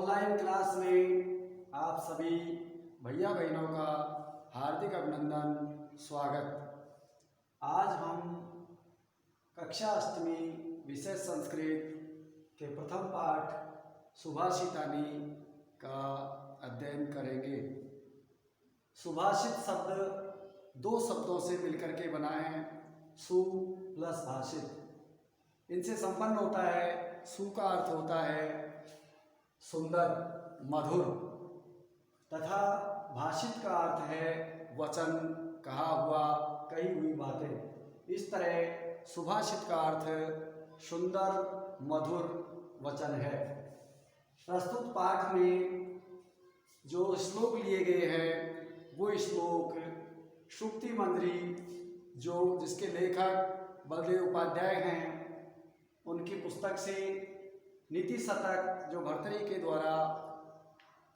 Online class में आप सभी भैया बहनों का हार्दिक अभिनंदन, स्वागत। आज हम कक्षा अष्टमी विषय संस्कृत के प्रथम पाठ सुभाषितानी का अध्ययन करेंगे। सुभाषित शब्द दो शब्दों से मिलकर के बना है, सु प्लस भाषित। इनसे संपन्न होता है। सु का अर्थ होता है सुंदर, मधुर, तथा भाषित का अर्थ है वचन, कहा हुआ, कही हुई बातें। इस तरह सुभाषित का अर्थ सुंदर, मधुर वचन है। प्रस्तुत पाठ में जो श्लोक लिए गए हैं वो श्लोक सूक्ति मंजरी, जिसके लेखक बलदेव उपाध्याय हैं, उनकी पुस्तक से नीति शतक, जो भर्तृहरि के द्वारा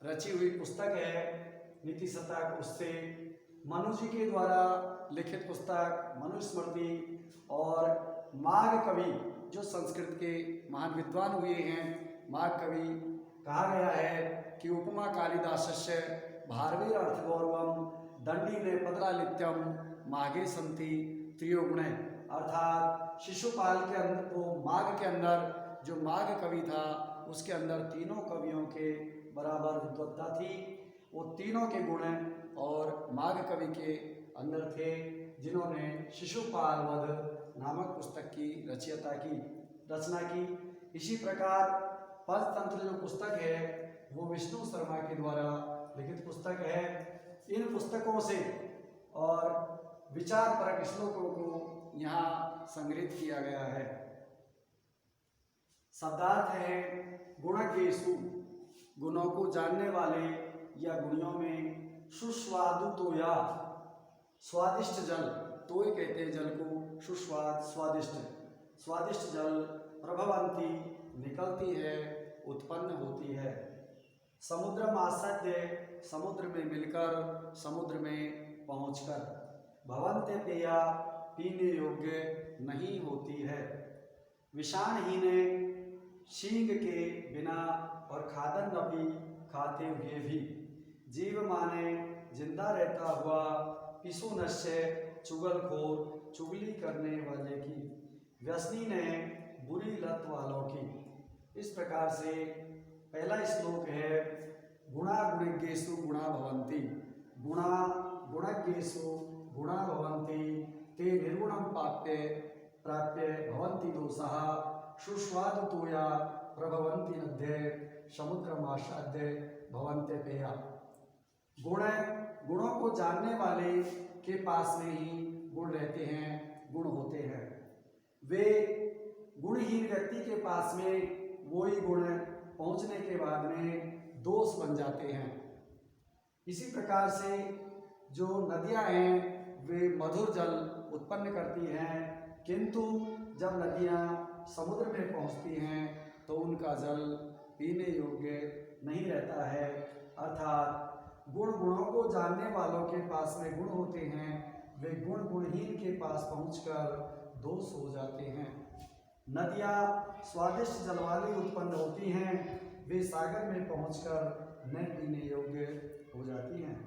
रची हुई पुस्तक है नीति शतक, उससे मनु जी के द्वारा लिखित पुस्तक मनुस्मृति, और माघ कवि जो संस्कृत के महान विद्वान हुए हैं, माघ कवि कहा गया है कि उपमा कालिदासस्य भारवीर अर्थगौरवम दंडी पदरालित्यम माघे संति त्रियोगुणे। अर्थात शिशुपाल के अंदर, वो माघ के अंदर जो माघ कवि था उसके अंदर तीनों कवियों के बराबर विद्वत्ता थी। वो तीनों के गुण और माघ कवि के अंदर थे, जिन्होंने शिशुपाल वध नामक पुस्तक की रचना की। इसी प्रकार पंचतंत्र जो पुस्तक है वो विष्णु शर्मा के द्वारा लिखित पुस्तक है। इन पुस्तकों से और विचार परक श्लोकों को यहाँ संग्रहित किया गया है। शब्दार्थ है गुणज्ञेषु, गुणों को जानने वाले या गुणियों में, सुस्वादु तोया, स्वादिष्ट जल, तोय कहते हैं जल को, सुस्वाद, स्वादिष्ट जल, प्रभवंती, निकलती है, उत्पन्न होती है। समुद्र आसक्य, समुद्र में मिलकर, समुद्र में पहुंचकर, भवन्ते पेया, पीने योग्य नहीं होती है। विषाणहीने, सींग के बिना और खादन नपी, खाते हुए भी, जीव माने जिंदा रहता हुआ, पिसु नश्य, चुगलखोर, चुगली करने वाले की, व्यसनी ने बुरी लत वालों की। इस प्रकार से पहला श्लोक है गुणा गुणज्ञेषु गुणा भवन्ति, गुणा गुणज्ञेषु गुणा भवन्ति, ते निर्गुणं प्राप्य भवन्ति दोषः, सुस्वादु तोया प्रभवन्ति नद्ये, समुद्रमासाद्य भवन्ते पेया। गुणों को जानने वाले के पास में ही गुण रहते हैं, गुण होते हैं। वे गुणहीन व्यक्ति के पास में वही गुण पहुंचने के बाद में दोष बन जाते हैं। इसी प्रकार से जो नदियां हैं वे मधुर जल उत्पन्न करती हैं, किंतु जब नदियां समुद्र में पहुंचती हैं तो उनका जल पीने योग्य नहीं रहता है। अर्थात गुणों को जानने वालों के पास में गुण होते हैं, वे गुणहीन के पास पहुंचकर दोष हो जाते हैं। नदियां स्वादिष्ट जल वाली उत्पन्न होती हैं, वे सागर में पहुंचकर न पीने योग्य हो जाती हैं।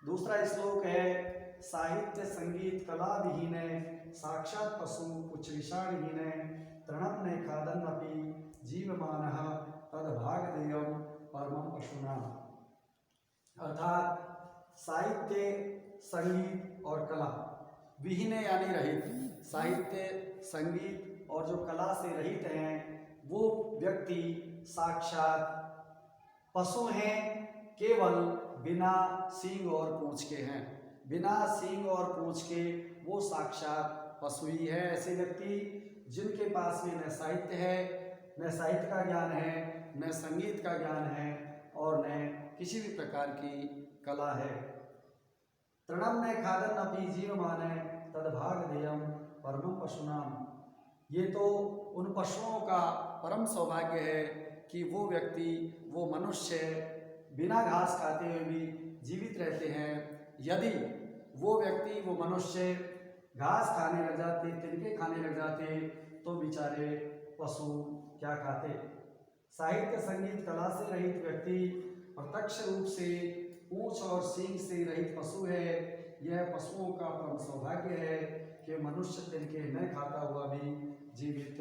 दूसरा श्लोक है साहित्य संगीत कला विहीने, साक्षात पशु कुछ विषाणहीने, तृणम ने खादन अपि जीवमानः तद भाग देयम परमं पशुनाम। अर्थात साहित्य, संगीत और कला विहीने यानी रहित, साहित्य, संगीत और जो कला से रहित हैं वो व्यक्ति साक्षात पशु हैं, केवल बिना सींग और पूंछ के हैं। बिना सींग और पूंछ के वो साक्षात पशु ही है। ऐसे व्यक्ति जिनके पास में न साहित्य है, न साहित्य का ज्ञान है, न संगीत का ज्ञान है और न किसी भी प्रकार की कला है। तृणम ने खादन अपि जीव माने तद भाग देयम परमं पशुनाम। ये तो उन पशुओं का परम सौभाग्य है कि वो व्यक्ति, वो मनुष्य बिना घास खाते हुए भी जीवित रहते हैं। यदि वो व्यक्ति, वो मनुष्य घास खाने लग जाते, तिनके खाने लग जाते, तो बेचारे पशु क्या खाते। साहित्य संगीत कला से रहित व्यक्ति प्रत्यक्ष रूप से पूंछ और सींग से रहित पशु है। यह पशुओं का परम सौभाग्य है कि मनुष्य तिनके न खाता हुआ भी जीवित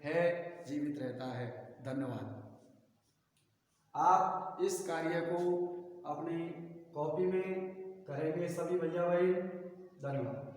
है, जीवित रहता है। धन्यवाद। आप इस कार्य को अपनी कॉपी में करेंगे सभी भैया बहन। धन्यवाद।